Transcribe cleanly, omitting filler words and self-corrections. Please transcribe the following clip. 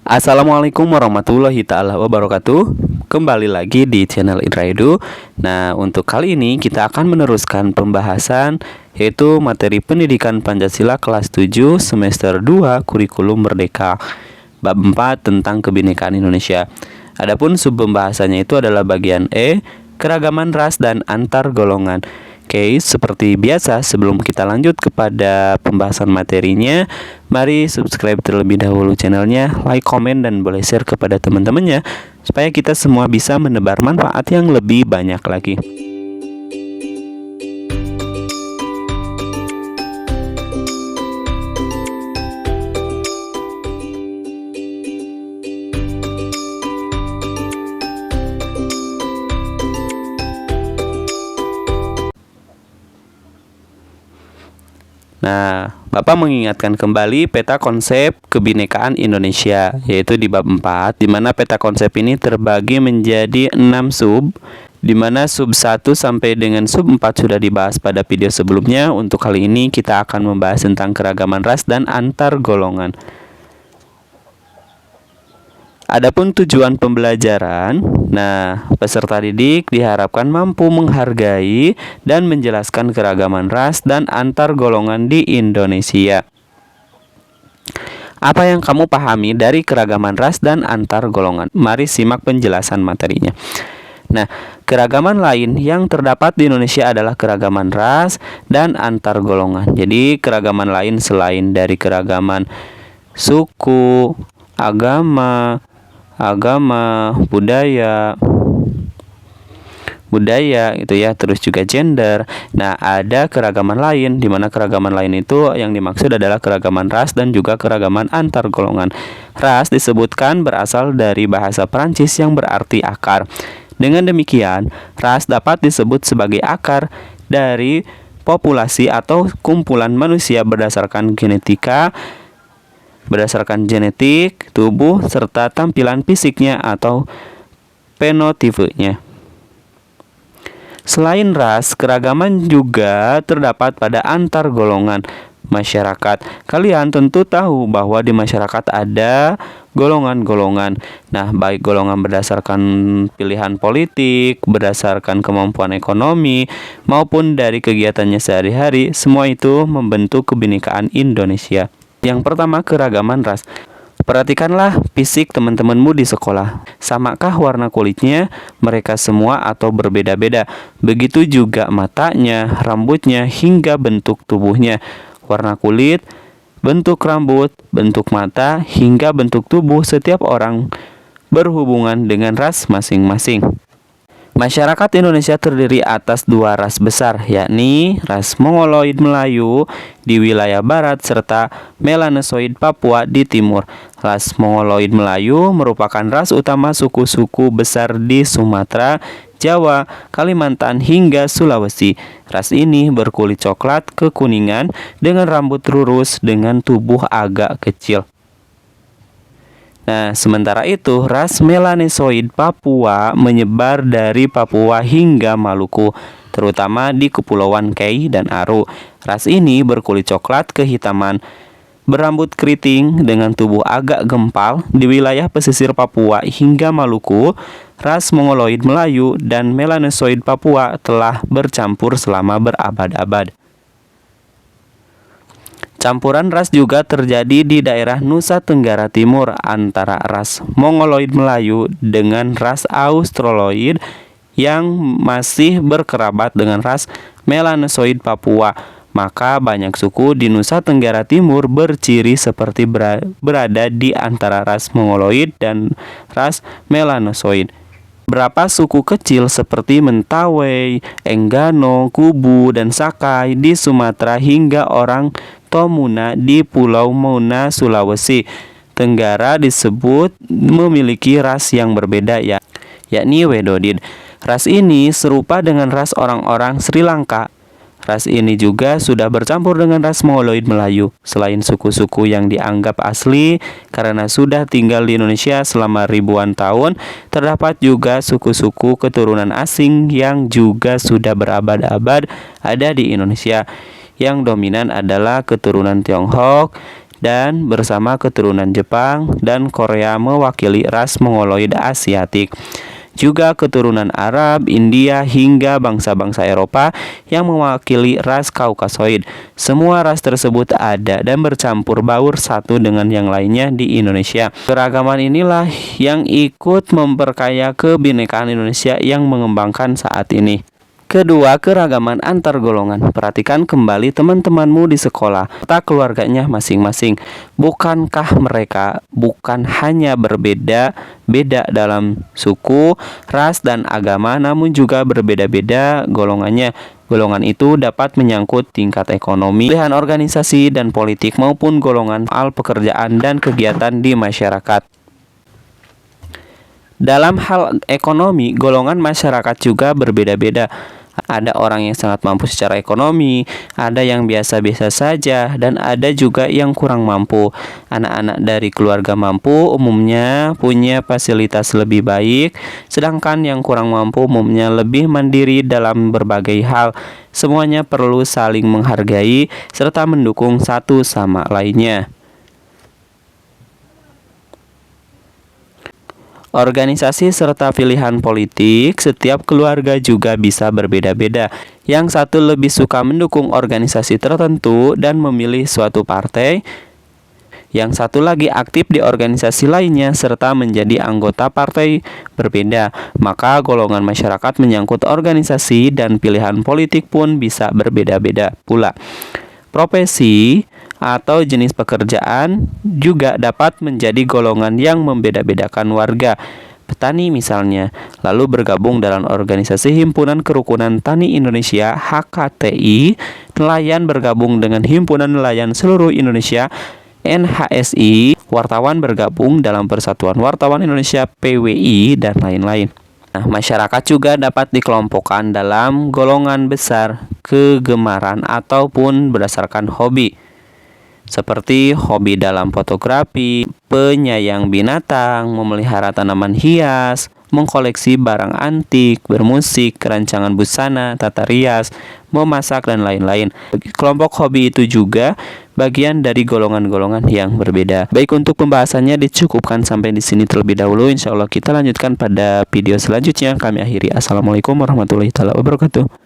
Assalamualaikum warahmatullahi ta'ala wabarakatuh. Kembali lagi di channel Indra Edu. Nah, untuk kali ini kita akan meneruskan pembahasan yaitu materi pendidikan Pancasila kelas 7 semester 2 kurikulum merdeka bab 4 tentang kebinekaan Indonesia. Adapun sub pembahasannya itu adalah bagian E, keragaman ras dan antar golongan. Oke, seperti biasa sebelum kita lanjut kepada pembahasan materinya, mari subscribe terlebih dahulu channelnya, like, komen, dan boleh share kepada teman-temannya supaya kita semua bisa menebar manfaat yang lebih banyak lagi. Nah, Bapak mengingatkan kembali peta konsep kebinekaan Indonesia, yaitu di bab 4, di mana peta konsep ini terbagi menjadi 6 sub, di mana sub 1 sampai dengan sub 4 sudah dibahas pada video sebelumnya. Untuk kali ini kita akan membahas tentang keragaman ras dan antar golongan. Adapun tujuan pembelajaran, nah, peserta didik diharapkan mampu menghargai dan menjelaskan keragaman ras dan antar golongan di Indonesia. Apa yang kamu pahami dari keragaman ras dan antar golongan? Mari simak penjelasan materinya. Nah, keragaman lain yang terdapat di Indonesia adalah keragaman ras dan antar golongan. Jadi, keragaman lain selain dari keragaman suku, agama, budaya gitu ya, terus juga gender. Nah, ada keragaman lain, di mana keragaman lain itu yang dimaksud adalah keragaman ras dan juga keragaman antar golongan. Ras disebutkan berasal dari bahasa Perancis yang berarti akar. Dengan demikian, ras dapat disebut sebagai akar dari populasi atau kumpulan manusia berdasarkan genetik, tubuh, serta tampilan fisiknya atau fenotipenya. Selain ras, keragaman juga terdapat pada antar golongan masyarakat. Kalian tentu tahu bahwa di masyarakat ada golongan-golongan. Nah, baik golongan berdasarkan pilihan politik, berdasarkan kemampuan ekonomi, maupun dari kegiatannya sehari-hari, semua itu membentuk kebinekaan Indonesia. Yang pertama, keragaman ras. Perhatikanlah fisik teman-temanmu di sekolah. Samakah warna kulitnya mereka semua atau berbeda-beda? Begitu juga matanya, rambutnya, hingga bentuk tubuhnya. Warna kulit, bentuk rambut, bentuk mata, hingga bentuk tubuh setiap orang berhubungan dengan ras masing-masing. Masyarakat Indonesia terdiri atas dua ras besar, yakni ras Mongoloid Melayu di wilayah barat serta Melanosoid Papua di timur. Ras Mongoloid Melayu merupakan ras utama suku-suku besar di Sumatera, Jawa, Kalimantan, hingga Sulawesi. Ras ini berkulit coklat kekuningan dengan rambut lurus dengan tubuh agak kecil. Nah, sementara itu, ras Melanosoid Papua menyebar dari Papua hingga Maluku, terutama di Kepulauan Kei dan Aru. Ras ini berkulit coklat kehitaman, berambut keriting dengan tubuh agak gempal di wilayah pesisir Papua hingga Maluku. Ras Mongoloid Melayu dan Melanosoid Papua telah bercampur selama berabad-abad. Campuran ras juga terjadi di daerah Nusa Tenggara Timur antara ras Mongoloid Melayu dengan ras Australoid yang masih berkerabat dengan ras Melanosoid Papua. Maka banyak suku di Nusa Tenggara Timur berciri seperti berada di antara ras Mongoloid dan ras Melanosoid. Beberapa suku kecil seperti Mentawai, Enggano, Kubu, dan Sakai di Sumatera hingga orang Tomuna di Pulau Muna, Sulawesi Tenggara disebut memiliki ras yang berbeda yakni Wedodid. Ras ini serupa dengan ras orang-orang Sri Lanka. Ras ini juga sudah bercampur dengan ras Mongoloid Melayu. Selain suku-suku yang dianggap asli karena sudah tinggal di Indonesia selama ribuan tahun, terdapat juga suku-suku keturunan asing yang juga sudah berabad-abad ada di Indonesia. Yang dominan adalah keturunan Tionghoa dan bersama keturunan Jepang dan Korea mewakili ras Mongoloid Asiatik. Juga keturunan Arab, India, hingga bangsa-bangsa Eropa yang mewakili ras Kaukasoid. Semua ras tersebut ada dan bercampur baur satu dengan yang lainnya di Indonesia. Keragaman inilah yang ikut memperkaya kebinekaan Indonesia yang mengembangkan saat ini. Kedua, keragaman antar golongan. Perhatikan kembali teman-temanmu di sekolah, serta keluarganya masing-masing. Bukankah mereka bukan hanya berbeda-beda dalam suku, ras, dan agama, namun juga berbeda-beda golongannya. Golongan itu dapat menyangkut tingkat ekonomi, pilihan organisasi dan politik, maupun golongan soal pekerjaan dan kegiatan di masyarakat. Dalam hal ekonomi, golongan masyarakat juga berbeda-beda. Ada orang yang sangat mampu secara ekonomi, ada yang biasa-biasa saja, dan ada juga yang kurang mampu. Anak-anak dari keluarga mampu umumnya punya fasilitas lebih baik, sedangkan yang kurang mampu umumnya lebih mandiri dalam berbagai hal. Semuanya perlu saling menghargai serta mendukung satu sama lainnya. Organisasi serta pilihan politik, setiap keluarga juga bisa berbeda-beda. Yang satu lebih suka mendukung organisasi tertentu dan memilih suatu partai. Yang satu lagi aktif di organisasi lainnya serta menjadi anggota partai berbeda. Maka golongan masyarakat menyangkut organisasi dan pilihan politik pun bisa berbeda-beda pula. Profesi atau jenis pekerjaan juga dapat menjadi golongan yang membeda-bedakan warga. Petani misalnya, lalu bergabung dalam organisasi Himpunan Kerukunan Tani Indonesia (HKTI), nelayan bergabung dengan Himpunan Nelayan Seluruh Indonesia (NHSI), wartawan bergabung dalam Persatuan Wartawan Indonesia (PWI), dan lain-lain. Nah, masyarakat juga dapat dikelompokkan dalam golongan besar, kegemaran, ataupun berdasarkan hobi. Seperti hobi dalam fotografi, penyayang binatang, memelihara tanaman hias, mengkoleksi barang antik, bermusik, kerancangan busana, tata rias, memasak, dan lain-lain. Kelompok hobi itu juga bagian dari golongan-golongan yang berbeda. Baik, untuk pembahasannya dicukupkan sampai di sini terlebih dahulu. Insya Allah kita lanjutkan pada video selanjutnya. Kami akhiri. Assalamualaikum warahmatullahi wabarakatuh.